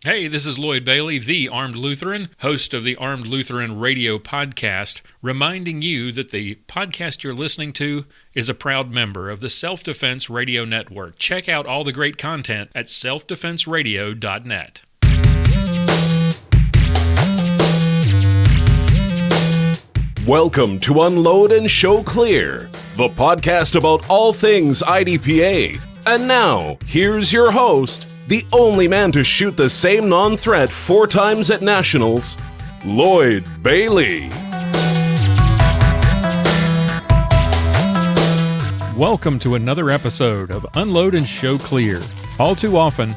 Hey, this is Lloyd Bailey, the Armed Lutheran, host of the Armed Lutheran Radio Podcast, reminding you that the podcast you're listening to is a proud member of the Self-Defense Radio Network. Check out all the great content at selfdefenseradio.net. Welcome to Unload and Show Clear, the podcast about all things IDPA. And now, here's your host, the only man to shoot the same non-threat 4 times at Nationals, Lloyd Bailey. Welcome to another episode of Unload and Show Clear. All too often,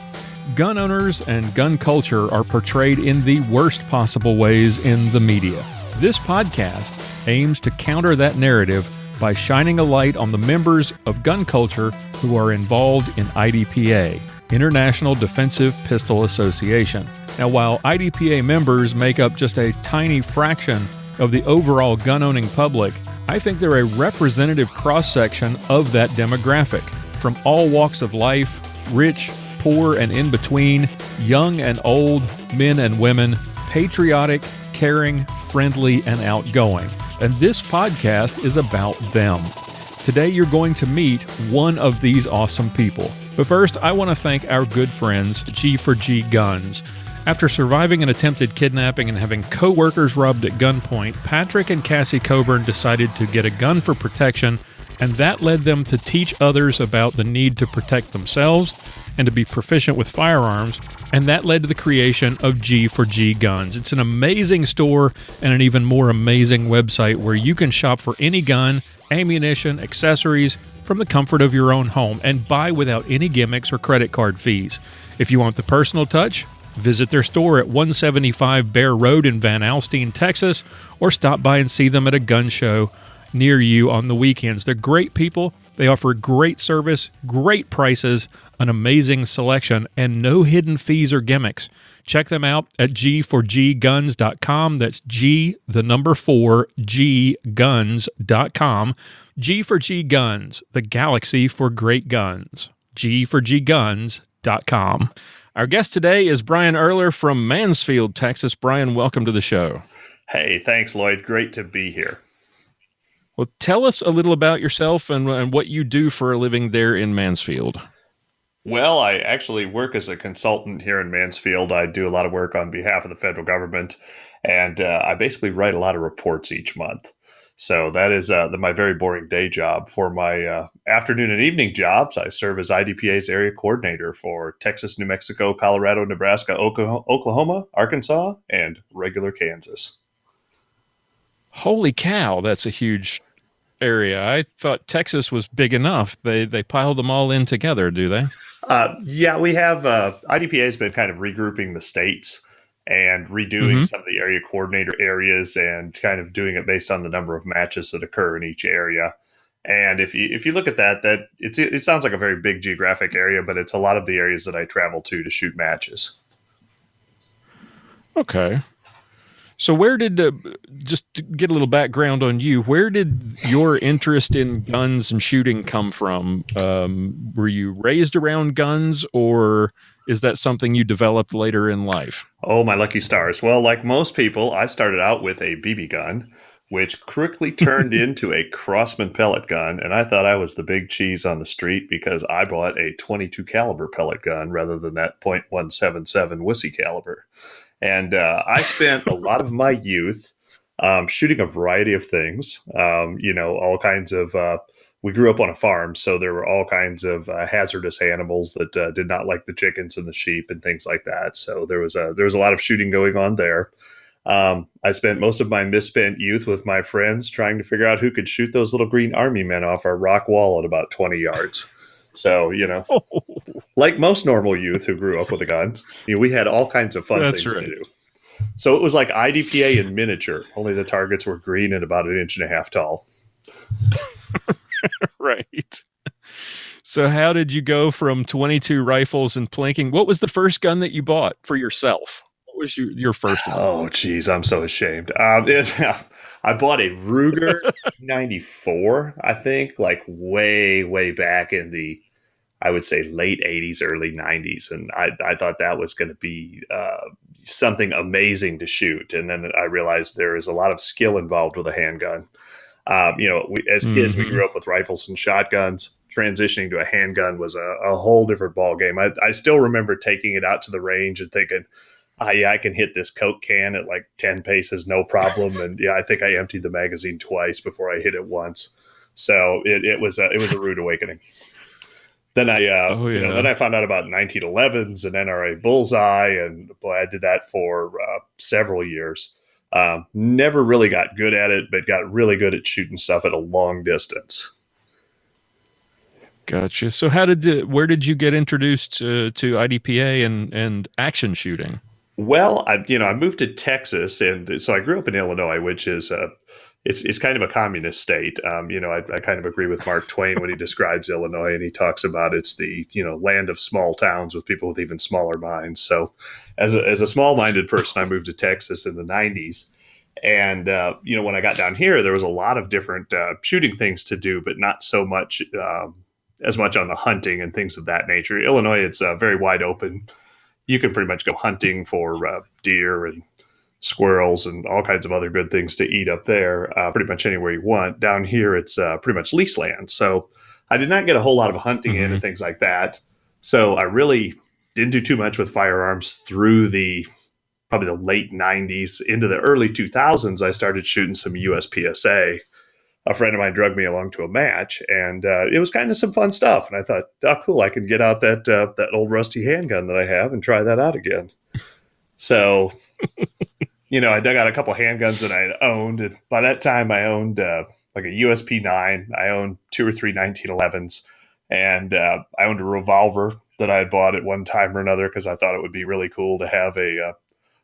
gun owners and gun culture are portrayed in the worst possible ways in the media. This podcast aims to counter that narrative by shining a light on the members of gun culture who are involved in IDPA, International Defensive Pistol Association. Now, while IDPA members make up just a tiny fraction of the overall gun-owning public, I think they're a representative cross-section of that demographic. From all walks of life, rich, poor, and in between, young and old, men and women, patriotic, caring, friendly, and outgoing. And this podcast is about them. Today, you're going to meet one of these awesome people. But first, I want to thank our good friends, G4G Guns. After surviving an attempted kidnapping and having co-workers robbed at gunpoint, Patrick and Cassie Coburn decided to get a gun for protection, and that led them to teach others about the need to protect themselves and to be proficient with firearms, and that led to the creation of G4G Guns. It's an amazing store and an even more amazing website where you can shop for any gun, ammunition, accessories, from the comfort of your own home and buy without any gimmicks or credit card fees. If you want the personal touch, visit their store at 175 Bear Road in Van Alstyne, Texas, or stop by and see them at a gun show near you on the weekends. They're great people. They offer great service, great prices, an amazing selection, and no hidden fees or gimmicks. Check them out at g4gguns.com. That's G4G guns.com. G4G Guns, the galaxy for great guns. G4gguns.com. Our guest today is Brian Ehrler from Mansfield, Texas. Brian, welcome to the show. Hey, thanks, Lloyd. Great to be here. Well, tell us a little about yourself and what you do for a living there in Mansfield. Well, I actually work as a consultant here in Mansfield. I do a lot of work on behalf of the federal government, and I basically write a lot of reports each month. So that is my very boring day job. For my afternoon and evening jobs, I serve as IDPA's area coordinator for Texas, New Mexico, Colorado, Nebraska, Oklahoma, Arkansas, and regular Kansas. Holy cow, that's a huge area. I thought Texas was big enough. They pile them all in together, do they? Yeah, we have IDPA has been kind of regrouping the states and redoing some of the area coordinator areas and kind of doing it based on the number of matches that occur in each area. And if you look at that it sounds like a very big geographic area, but it's a lot of the areas that I travel to shoot matches. Okay. So where did, just to get a little background on you, where did your interest in guns and shooting come from? Were you raised around guns, or is that something you developed later in life? Oh, my lucky stars. Well, like most people, I started out with a BB gun, which quickly turned into a Crossman pellet gun, and I thought I was the big cheese on the street because I bought a .22 caliber pellet gun rather than that .177 wussy caliber. And I spent a lot of my youth shooting a variety of things, all kinds of, we grew up on a farm, so there were all kinds of hazardous animals that did not like the chickens and the sheep and things like that. So there was a lot of shooting going on there. I spent most of my misspent youth with my friends trying to figure out who could shoot those little green army men off our rock wall at about 20 yards. So, like most normal youth who grew up with a gun, we had all kinds of fun things to do. So it was like IDPA in miniature, only the targets were green and about 1.5 inches tall. Right. So how did you go from 22 rifles and plinking? What was the first gun that you bought for yourself? What was your first one? Oh, geez, I'm so ashamed. I bought a Ruger 94, I think, like way, way back in the, I would say late 80s, early 90s. And I thought that was going to be something amazing to shoot. And then I realized there is a lot of skill involved with a handgun. As kids, we grew up with rifles and shotguns. Transitioning to a handgun was a whole different ballgame. I still remember taking it out to the range and thinking, yeah, I can hit this Coke can at like 10 paces, no problem. And yeah, I think I emptied the magazine twice before I hit it once. So it was a rude awakening. Then then I found out about 1911s and NRA Bullseye, and boy, I did that for several years. Never really got good at it, but got really good at shooting stuff at a long distance. Gotcha. So where did you get introduced to IDPA and action shooting? Well, I moved to Texas, and so I grew up in Illinois, which is it's kind of a communist state. I kind of agree with Mark Twain when he describes Illinois, and he talks about it's the land of small towns with people with even smaller minds. So, as a small-minded person, I moved to Texas in the 90s. And, when I got down here, there was a lot of different shooting things to do, but not so much as much on the hunting and things of that nature. Illinois, it's very wide open. You can pretty much go hunting for deer and squirrels and all kinds of other good things to eat up there, pretty much anywhere you want. Down here, it's pretty much lease land. So I did not get a whole lot of hunting in and things like that. So I really didn't do too much with firearms through probably the late 90s. Into the early 2000s, I started shooting some USPSA. A friend of mine drugged me along to a match, and it was kind of some fun stuff. And I thought, oh, cool, I can get out that old rusty handgun that I have and try that out again. So, I dug out a couple handguns that I had owned. And by that time, I owned like a USP9. I owned 2 or 3 1911s. And I owned a revolver that I had bought at one time or another because I thought it would be really cool to have a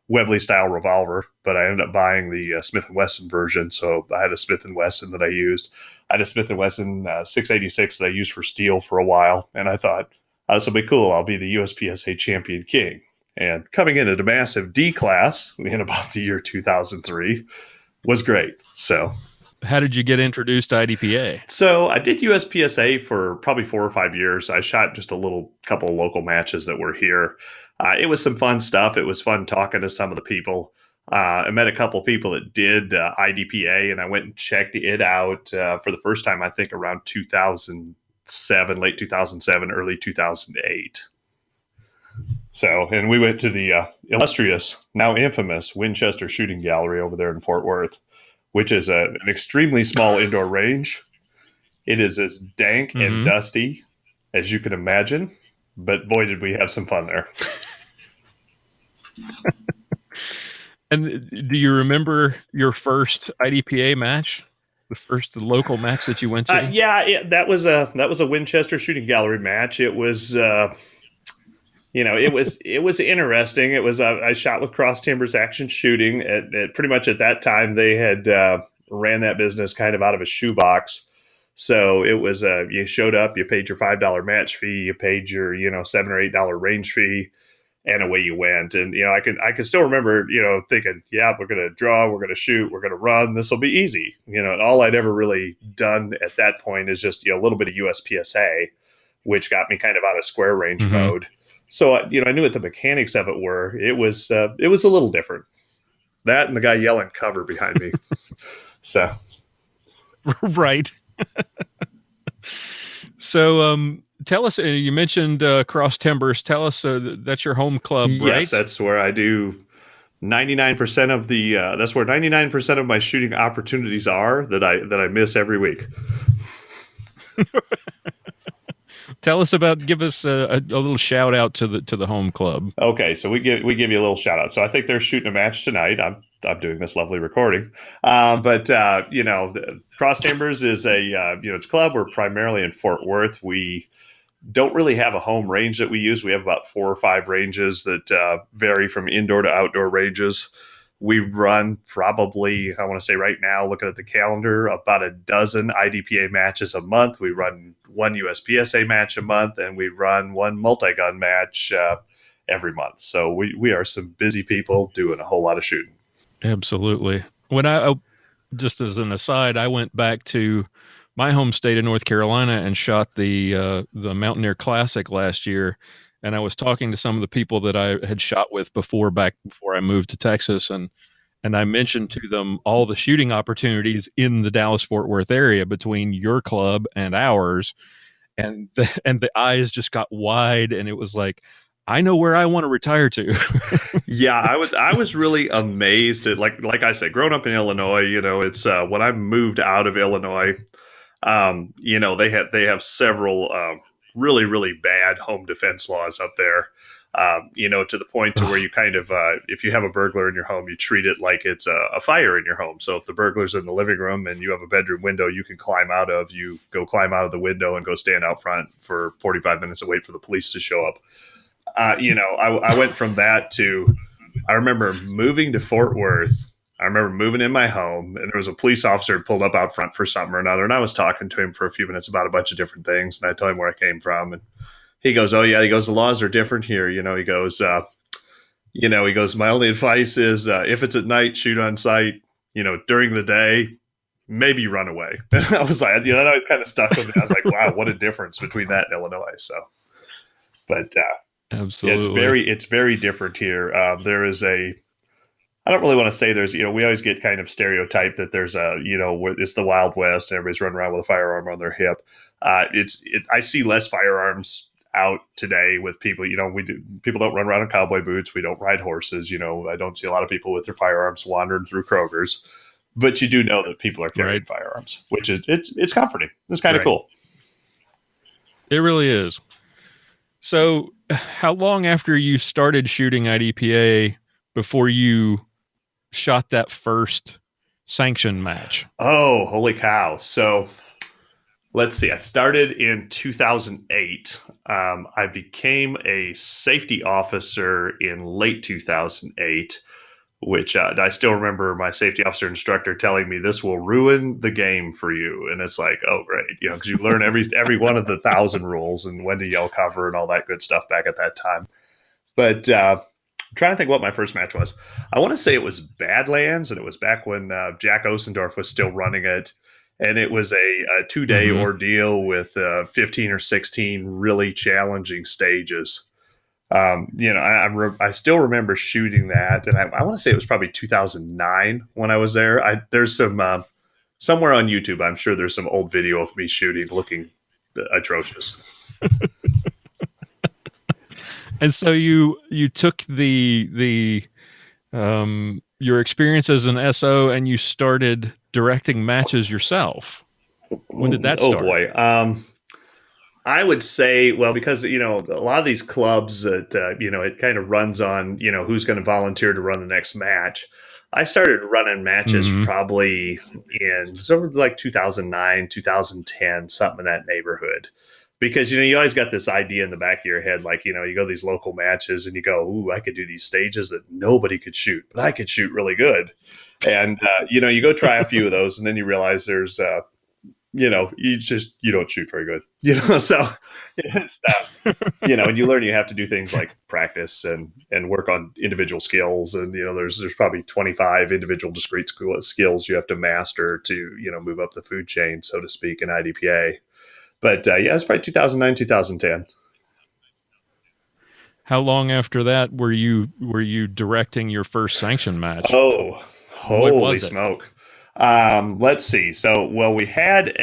Webley-style revolver. But I ended up buying the Smith & Wesson version. So I had a Smith & Wesson that I used. I had a Smith & Wesson 686 that I used for steel for a while. And I thought, this will be cool. I'll be the USPSA champion king. And coming into the massive D class in about the year 2003 was great. So, how did you get introduced to IDPA? So I did USPSA for probably 4 or 5 years. I shot just a couple of local matches that were here. It was some fun stuff. It was fun talking to some of the people. I met a couple of people that did IDPA, and I went and checked it out for the first time, I think, around 2007, late 2007, early 2008. So, and we went to the illustrious, now infamous Winchester Shooting Gallery over there in Fort Worth, which is an extremely small indoor range. It is as dank and dusty as you can imagine, but boy, did we have some fun there. And do you remember your first IDPA match? The first local match that you went to? That was a Winchester Shooting Gallery match. It was it was interesting. It was I shot with Cross Timbers Action Shooting. At pretty much at that time, they had ran that business kind of out of a shoebox. So it was you showed up, you paid your $5 match fee, you paid your $7 or $8 range fee, and away you went. And I can still remember thinking, yeah, we're gonna draw, we're gonna shoot, we're gonna run. This will be easy. And all I'd ever really done at that point is just a little bit of USPSA, which got me kind of out of square range mode. So, I knew what the mechanics of it were. It was a little different. That and the guy yelling cover behind me. So. Right. So, tell us, you mentioned Cross Timbers. Tell us, that's your home club, right? Yes, that's where I do 99% of that's where 99% of my shooting opportunities are that I miss every week. Tell us give us a little shout out to the home club. Okay, so we give you a little shout out. So I think they're shooting a match tonight. I'm doing this lovely recording, but Cross Timbers is it's a club. We're primarily in Fort Worth. We don't really have a home range that we use. We have about 4 or 5 ranges that vary from indoor to outdoor ranges. We run probably, I want to say right now, looking at the calendar, about a dozen IDPA matches a month. We run 1 USPSA match a month, and we run 1 multi-gun match every month. So we are some busy people doing a whole lot of shooting. Absolutely. When I just as an aside, I went back to my home state of North Carolina and shot the Mountaineer Classic last year. And I was talking to some of the people that I had shot with before I moved to Texas, and I mentioned to them all the shooting opportunities in the Dallas-Fort Worth area between your club and ours, and the eyes just got wide, and it was like, I know where I want to retire to. Yeah, I was really amazed at like I said, growing up in Illinois, it's when I moved out of Illinois, they have several really really bad home defense laws up there. To the point to where you kind of if you have a burglar in your home, you treat it like it's a fire in your home. So if the burglar's in the living room and you have a bedroom window you can climb out of, you go climb out of the window and go stand out front for 45 minutes and wait for the police to show up. I went from that to, I remember moving to Fort Worth. I remember moving in my home, and there was a police officer who pulled up out front for something or another. And I was talking to him for a few minutes about a bunch of different things. And I told him where I came from. And he goes, "Oh, yeah." He goes, "The laws are different here." He goes, "My only advice is if it's at night, shoot on sight. During the day, maybe run away." And I was like, that always kind of stuck with me. I was like, wow, what a difference between that and Illinois. So, but, Absolutely. it's very different here. There is I don't really want to say there's, we always get kind of stereotyped that there's it's the Wild West and everybody's running around with a firearm on their hip. I see less firearms out today with people. People don't run around in cowboy boots. We don't ride horses. I don't see a lot of people with their firearms wandering through Kroger's, but you do know that people are carrying firearms, which is, it's comforting. It's kind of cool. It really is. So how long after you started shooting IDPA before you shot that first sanction match? Oh, holy cow. So let's see. I started in 2008. I became a safety officer in late 2008, which I still remember my safety officer instructor telling me this will ruin the game for you. And it's like, oh, great. Because you learn every one of the 1,000 rules and when to yell cover and all that good stuff back at that time. But I'm trying to think what my first match was. I want to say it was Badlands, and it was back when Jack Osendorf was still running it. And it was a 2-day ordeal with 15 or 16 really challenging stages. I still remember shooting that, and I want to say it was probably 2009 when I was there. There's some somewhere on YouTube, I'm sure there's some old video of me shooting looking atrocious. And so you took the your experience as an SO and you started directing matches yourself. When did that start? Oh boy. I would say, well, because, a lot of these clubs that, it kind of runs on, who's going to volunteer to run the next match. I started running matches probably in sort of like 2009, 2010, something in that neighborhood. Because, you always got this idea in the back of your head, like, you go to these local matches and you go, ooh, I could do these stages that nobody could shoot, but I could shoot really good. And, you go try a few of those and then you realize there's, you don't shoot very good, so it's, and you learn you have to do things like practice and work on individual skills. And, there's probably 25 individual discrete skills you have to master to, move up the food chain, so to speak, in IDPA. But it's probably 2009, 2010. How long after that were you directing your first sanction match? Oh, holy smoke. Let's see. So, we had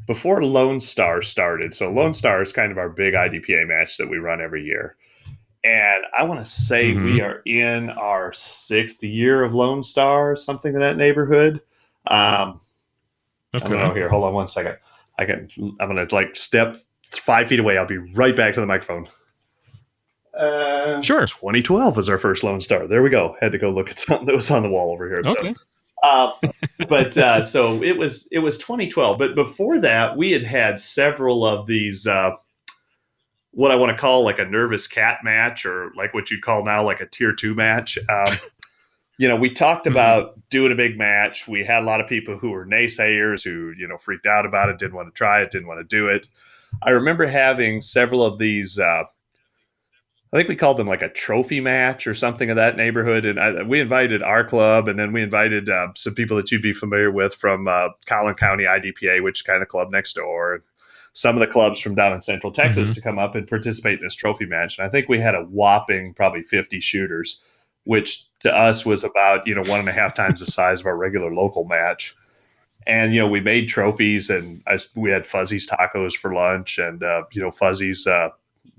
before Lone Star started. So Lone Star is kind of our big IDPA match that we run every year. And I want to say we are in our 6th year of Lone Star, something in that neighborhood. I don't know here. Hold on one second. I'm going to step 5 feet away. I'll be right back to the microphone. Sure. 2012 was our first Lone Star. There we go. Had to go look at something that was on the wall over here. Okay. So it was 2012. But before that, we had several of these, what I want to call like a nervous cat match, or like what you'd call now like a tier 2 match. We talked about doing a big match. We had a lot of people who were naysayers who, freaked out about it, didn't want to try it, didn't want to do it. I remember having several of these I think we called them like a trophy match or something of that neighborhood. And we invited our club, and then we invited some people that you'd be familiar with from Collin County IDPA, which is kind of club next door. And some of the clubs from down in Central Texas to come up and participate in this trophy match. And I think we had a whopping probably 50 shooters, which to us was about, 1.5 times the size of our regular local match. And, we made trophies, and we had Fuzzy's tacos for lunch, and, Fuzzy's,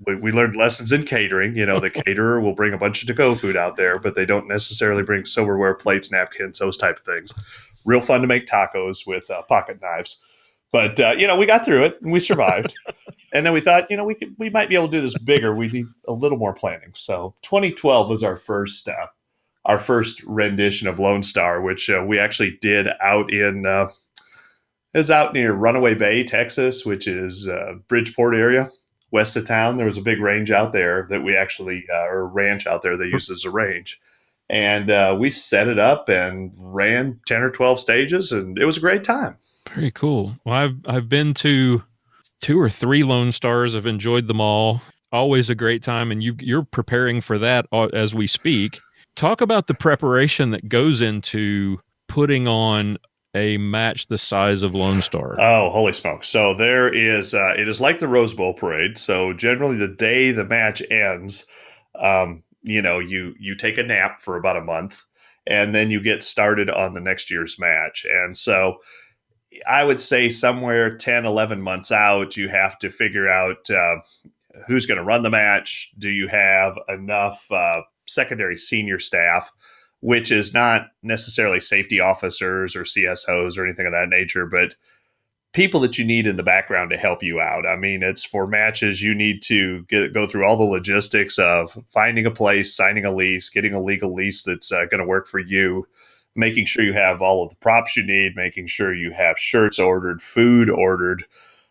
we learned lessons in catering. The caterer will bring a bunch of to-go food out there, but they don't necessarily bring silverware, plates, napkins, those type of things. Real fun to make tacos with pocket knives. But, we got through it and we survived. And then we thought, we might be able to do this bigger. We need a little more planning. So 2012 was our first rendition of Lone Star, which we actually did out in it was out near Runaway Bay, Texas, which is Bridgeport area, west of town. There was a big range out there that we actually, or ranch out there they use as a range. And we set it up and ran 10 or 12 stages, and it was a great time. Very cool. Well, I've been to 2 or 3 Lone Stars. I've enjoyed them all. Always a great time, and you're preparing for that as we speak. Talk about the preparation that goes into putting on a match the size of Lone Star. Oh, holy smokes. So there is, it is like the Rose Bowl parade. So generally the day the match ends, you take a nap for about a month, and then you get started on the next year's match. And so I would say somewhere 10, 11 months out, you have to figure out who's going to run the match. Do you have enough secondary senior staff, which is not necessarily safety officers or CSOs or anything of that nature, but people that you need in the background to help you out. I mean, it's for matches, you need to go through all the logistics of finding a place, signing a lease, getting a legal lease that's going to work for you, making sure you have all of the props you need, making sure you have shirts ordered, food ordered,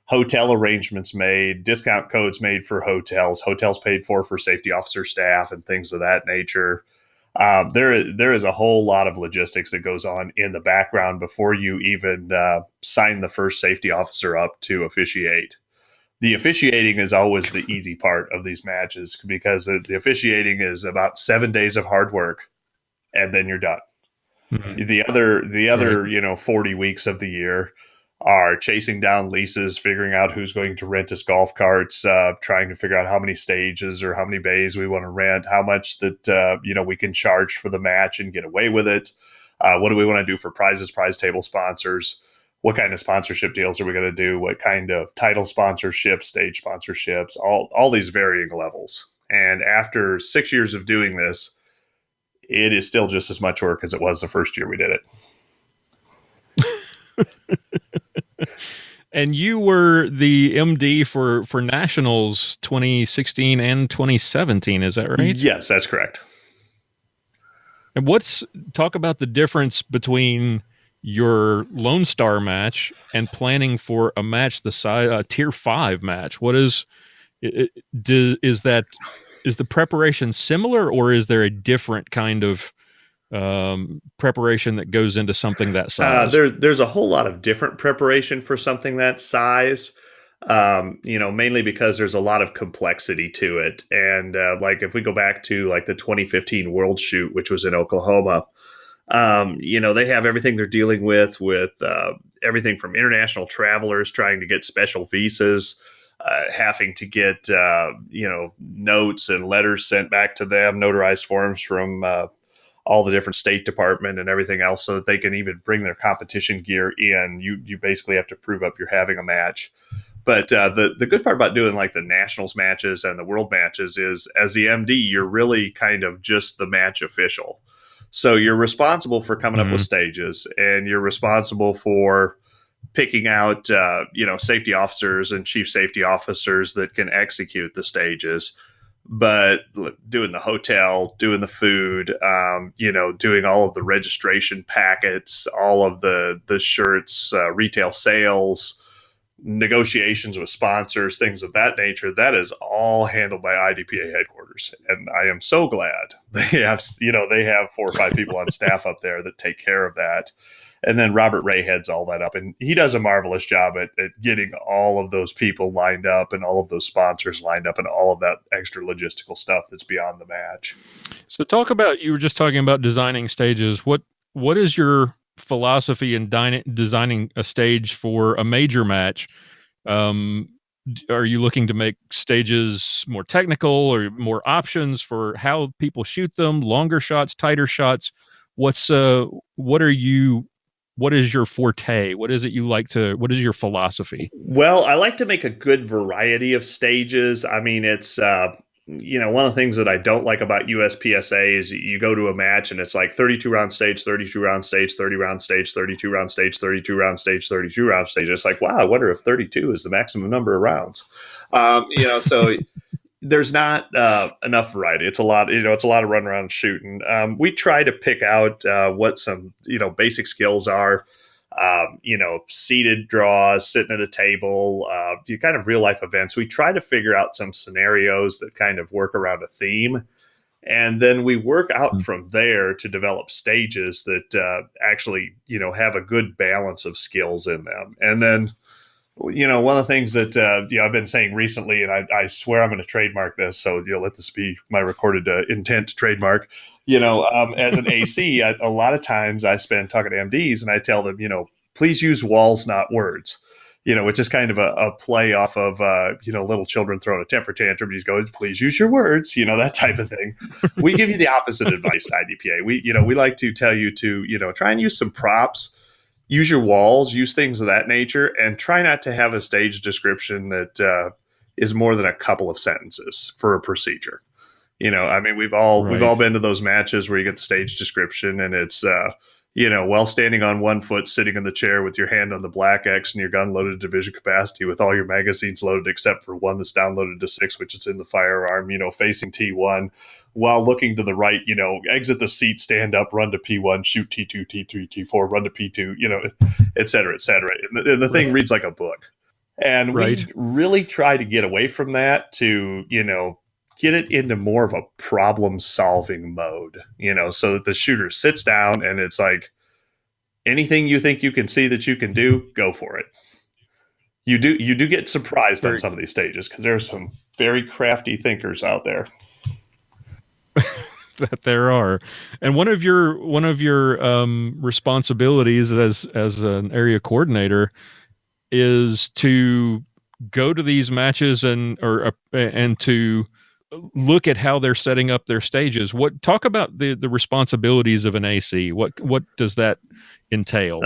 hotel arrangements made, discount codes made for hotels paid for safety officer staff, and things of that nature. There is a whole lot of logistics that goes on in the background before you even sign the first safety officer up to officiate. The officiating is always the easy part of these matches, because the officiating is about 7 days of hard work, and then you're done. Mm-hmm. The other 40 weeks of the year are chasing down leases, figuring out who's going to rent us golf carts, trying to figure out how many stages or how many bays we want to rent, how much that we can charge for the match and get away with it. What do we want to do for prizes, prize table sponsors? What kind of sponsorship deals are we going to do? What kind of title sponsorships, stage sponsorships, all these varying levels. And after 6 years of doing this, it is still just as much work as it was the first year we did it. And you were the MD for Nationals 2016 and 2017, is that right? Yes, that's correct. And talk about the difference between your Lone Star match and planning for a match the size, a Tier 5 match. What is the preparation similar, or is there a different kind of preparation that goes into something that size? There's a whole lot of different preparation for something that size, mainly because there's a lot of complexity to it. And like if we go back to like the 2015 World Shoot, which was in Oklahoma, they have everything they're dealing with everything from international travelers trying to get special visas, having to get, notes and letters sent back to them, notarized forms from all the different State Department and everything else, so that they can even bring their competition gear in. You basically have to prove up you're having a match. But the good part about doing like the Nationals matches and the World matches is, as the MD, you're really kind of just the match official. So you're responsible for coming up with stages, and you're responsible for picking out, safety officers and chief safety officers that can execute the stages. But doing the hotel, doing the food, doing all of the registration packets, all of the shirts, retail sales, negotiations with sponsors, things of that nature, that is all handled by IDPA headquarters. And I am so glad they have, they have 4 or 5 people on staff up there that take care of that. And then Robert Ray heads all that up, and he does a marvelous job at getting all of those people lined up and all of those sponsors lined up and all of that extra logistical stuff that's beyond the match. So you were just talking about designing stages. What is your philosophy in designing a stage for a major match? Are you looking to make stages more technical or more options for how people shoot them, longer shots, tighter shots? What is your forte? What is your philosophy? Well, I like to make a good variety of stages. I mean, it's, one of the things that I don't like about USPSA is you go to a match and it's like 32 round stage, 32 round stage, 30 round stage, 32 round stage, 32 round stage, 32 round stage. It's like, wow, I wonder if 32 is the maximum number of rounds. So there's not enough variety. It's a lot of run around shooting. We try to pick out what some, basic skills are. Seated draws, sitting at a table, kind of real life events. We try to figure out some scenarios that kind of work around a theme. And then we work out from there to develop stages that actually, have a good balance of skills in them. And then, one of the things that, I've been saying recently, and I swear I'm going to trademark this, so let this be my recorded intent to trademark. As an AC, a lot of times I spend talking to MDs and I tell them, please use walls, not words, which is kind of a play off of, little children throwing a temper tantrum. You just go, please use your words, that type of thing. We give you the opposite advice at IDPA. We like to tell you to, try and use some props, use your walls, use things of that nature, and try not to have a stage description that is more than a couple of sentences for a procedure. We've all been to those matches where you get the stage description and it's, while standing on one foot, sitting in the chair with your hand on the black X and your gun loaded to division capacity with all your magazines loaded except for one that's downloaded to 6, which is in the firearm, facing T1, while looking to the right, exit the seat, stand up, run to P1, shoot T2, T3, T4, run to P2, et cetera, et cetera. And the thing reads like a book. And we really try to get away from that to, get it into more of a problem-solving mode, so that the shooter sits down and it's like, anything you think you can see that you can do, go for it. You do get surprised on some of these stages because there are some very crafty thinkers out there. That there are, and one of your responsibilities as an area coordinator is to go to these matches and to look at how they're setting up their stages. Talk about the responsibilities of an AC. What does that entail?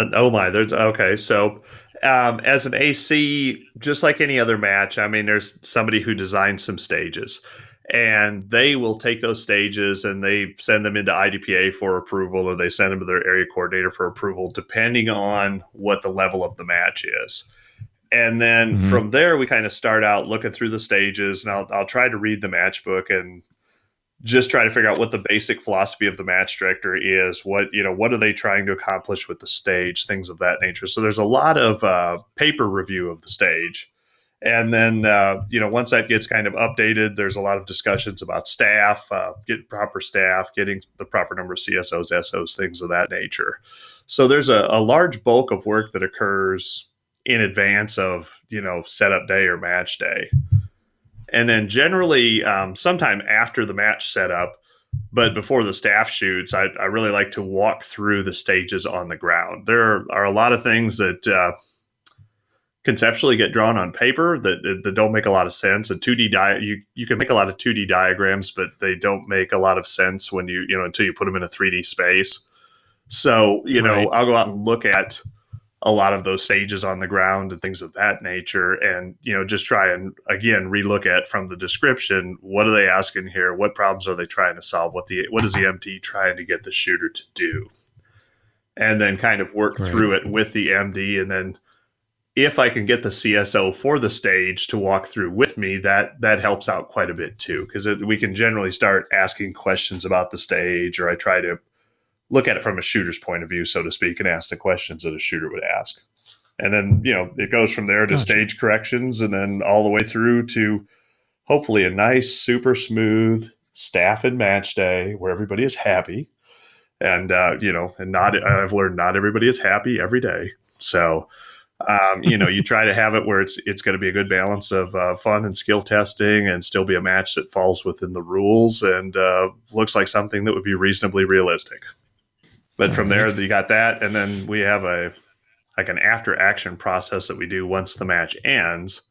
So as an AC, just like any other match, there's somebody who designs some stages, and they will take those stages and they send them into IDPA for approval, or they send them to their area coordinator for approval, depending on what the level of the match is. And then from there, we kind of start out looking through the stages, and I'll try to read the match book and just try to figure out what the basic philosophy of the match director is. What are they trying to accomplish with the stage, things of that nature. So there's a lot of paper review of the stage. And then, once that gets kind of updated, there's a lot of discussions about staff, getting proper staff, getting the proper number of CSOs, SOs, things of that nature. So there's a large bulk of work that occurs in advance of, setup day or match day. And then generally sometime after the match setup, but before the staff shoots, I really like to walk through the stages on the ground. There are a lot of things that conceptually get drawn on paper that don't make a lot of sense. A 2D you can make a lot of 2D diagrams, but they don't make a lot of sense when until you put them in a 3D space. So, I'll go out and look at a lot of those stages on the ground and things of that nature. And, just try and, again, relook at from the description, what are they asking here? What problems are they trying to solve? What is the MD trying to get the shooter to do? And then kind of work through it with the MD. And then if I can get the CSO for the stage to walk through with me, that helps out quite a bit too, because we can generally start asking questions about the stage, or I try to look at it from a shooter's point of view, so to speak, and ask the questions that a shooter would ask. And then, it goes from there to Gotcha. stage corrections and then all the way through to hopefully a nice, super smooth staff and match day where everybody is happy. And, I've learned not everybody is happy every day. So, you try to have it where it's going to be a good balance of fun and skill testing and still be a match that falls within the rules and looks like something that would be reasonably realistic. But from there, you got that. And then we have an after action process that we do once the match ends,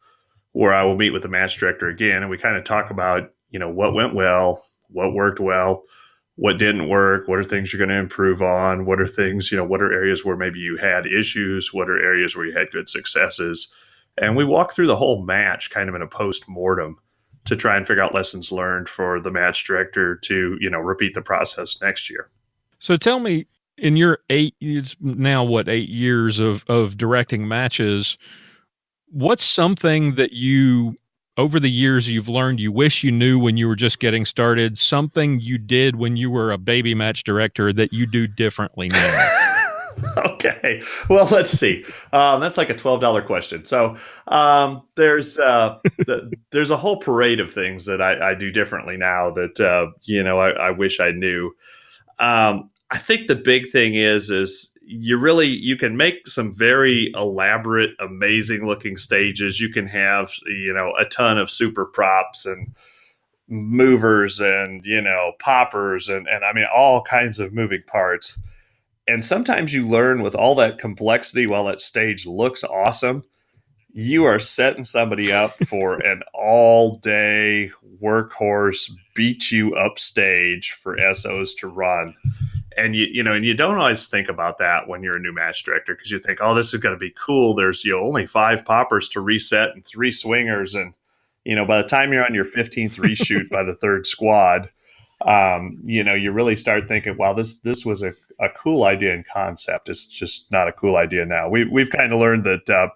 where I will meet with the match director again. And we kind of talk about, what went well, what worked well, what didn't work, what are things you're going to improve on, what are things, what are areas where maybe you had issues, what are areas where you had good successes. And we walk through the whole match kind of in a post-mortem to try and figure out lessons learned for the match director to, repeat the process next year. So tell me, in your 8 years of directing matches, what's something that you, over the years, you've learned you wish you knew when you were just getting started, something you did when you were a baby match director that you do differently now? Okay. Well, let's see. That's like a $12 question. So there's a whole parade of things that I do differently now that, I wish I knew. I think the big thing is you can make some very elaborate, amazing looking stages. You can have, a ton of super props and movers and, poppers and I mean, all kinds of moving parts. And sometimes you learn with all that complexity, while that stage looks awesome, you are setting somebody up for an all day workhorse, beat you up stage for SOs to run. And you don't always think about that when you're a new match director, because you think, oh, this is going to be cool. There's only 5 poppers to reset and 3 swingers, and by the time you're on your 15th reshoot by the 3rd squad, you really start thinking, wow, this was a cool idea in concept. It's just not a cool idea now. We've kind of learned that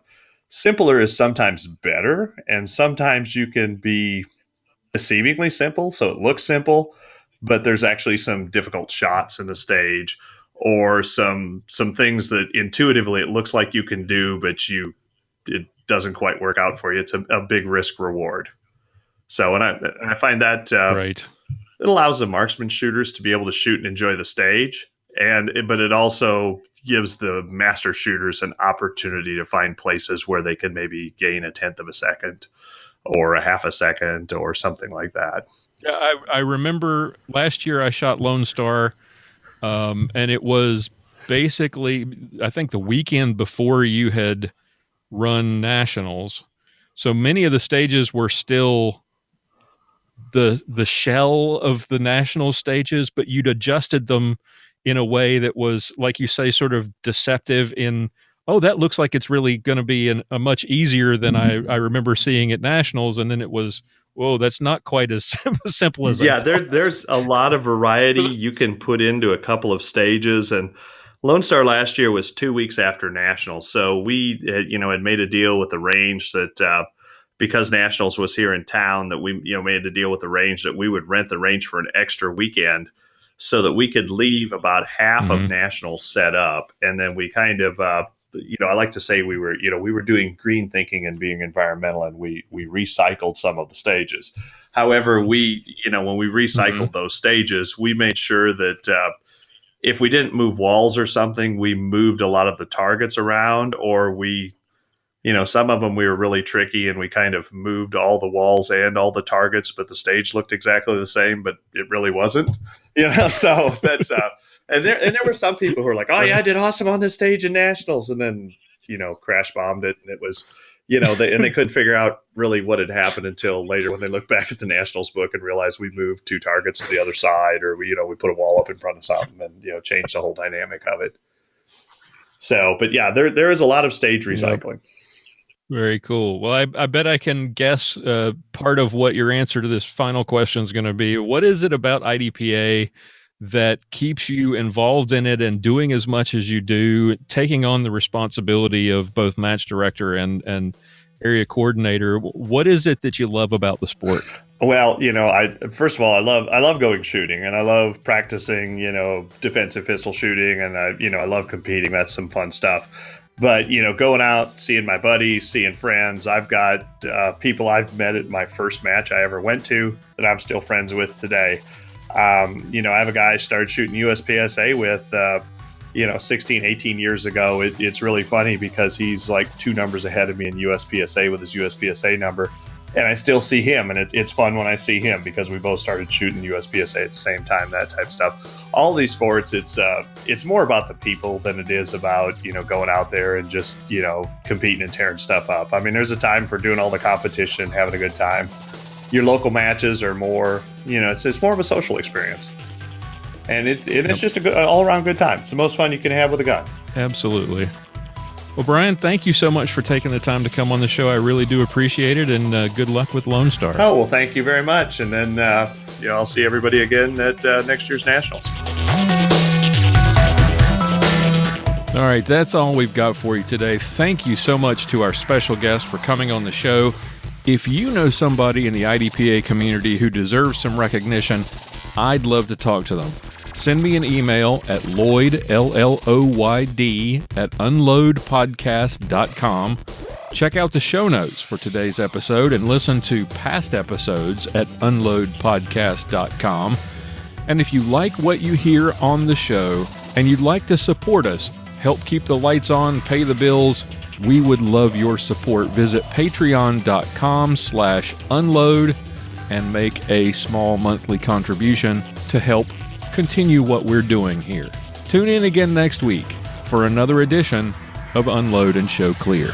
simpler is sometimes better, and sometimes you can be deceivingly simple, so it looks simple, but there's actually some difficult shots in the stage or some things that intuitively it looks like you can do, but it doesn't quite work out for you. It's a big risk reward. So and I find that right. It allows the marksman shooters to be able to shoot and enjoy the stage, but it also gives the master shooters an opportunity to find places where they can maybe gain a 1/10 of a second or a 1/2 a second or something like that. Yeah, I remember last year I shot Lone Star, and it was basically, I think, the weekend before you had run nationals. So many of the stages were still the shell of the national stages, but you'd adjusted them in a way that was, like you say, sort of deceptive in, oh, that looks like it's really going to be a much easier than I remember seeing at nationals. And then it was, whoa, that's not quite as simple as yeah. There's a lot of variety you can put into a couple of stages, and Lone Star last year was 2 weeks after nationals, so we had made a deal with the range that because nationals was here in town, that we made a deal with the range that we would rent the range for an extra weekend, so that we could leave about half of nationals set up, and then we kind of I like to say we were doing green thinking and being environmental, and we recycled some of the stages. However, when we recycled those stages, we made sure that if we didn't move walls or something, we moved a lot of the targets around, or some of them we were really tricky and we kind of moved all the walls and all the targets, but the stage looked exactly the same, but it really wasn't, so that's and there were some people who were like, oh yeah, I did awesome on this stage in nationals, and then crash bombed it, and it was they couldn't figure out really what had happened until later when they looked back at the nationals book and realized we moved 2 targets to the other side, or we put a wall up in front of something and changed the whole dynamic of it. So, but yeah, there is a lot of stage recycling. Very cool. Well, I bet I can guess part of what your answer to this final question is going to be. What is it about IDPA that keeps you involved in it and doing as much as you do, taking on the responsibility of both match director and area coordinator? What is it that you love about the sport? Well, first of all, I love going shooting, and I love practicing, defensive pistol shooting, and I love competing. That's some fun stuff. But, going out, seeing my buddies, seeing friends, I've got people I've met at my first match I ever went to that I'm still friends with today. I have a guy I started shooting USPSA with, 16, 18 years ago. It's really funny because he's like 2 numbers ahead of me in USPSA with his USPSA number. And I still see him, and it's fun when I see him because we both started shooting USPSA at the same time, that type of stuff. All these sports, it's more about the people than it is about, going out there and just, competing and tearing stuff up. I mean, there's a time for doing all the competition, having a good time. Your local matches are more, it's more of a social experience. And it's just an all-around good time. It's the most fun you can have with a gun. Absolutely. Well, Brian, thank you so much for taking the time to come on the show. I really do appreciate it, and good luck with Lone Star. Oh, well, thank you very much. And then, I'll see everybody again at next year's Nationals. All right, that's all we've got for you today. Thank you so much to our special guest for coming on the show. If you know somebody in the IDPA community who deserves some recognition, I'd love to talk to them. Send me an email at Lloyd, LLOYD, at unloadpodcast.com. Check out the show notes for today's episode and listen to past episodes at unloadpodcast.com. And if you like what you hear on the show and you'd like to support us, help keep the lights on, pay the bills, we would love your support. Visit patreon.com/unload and make a small monthly contribution to help continue what we're doing here. Tune in again next week for another edition of Unload and Show Clear.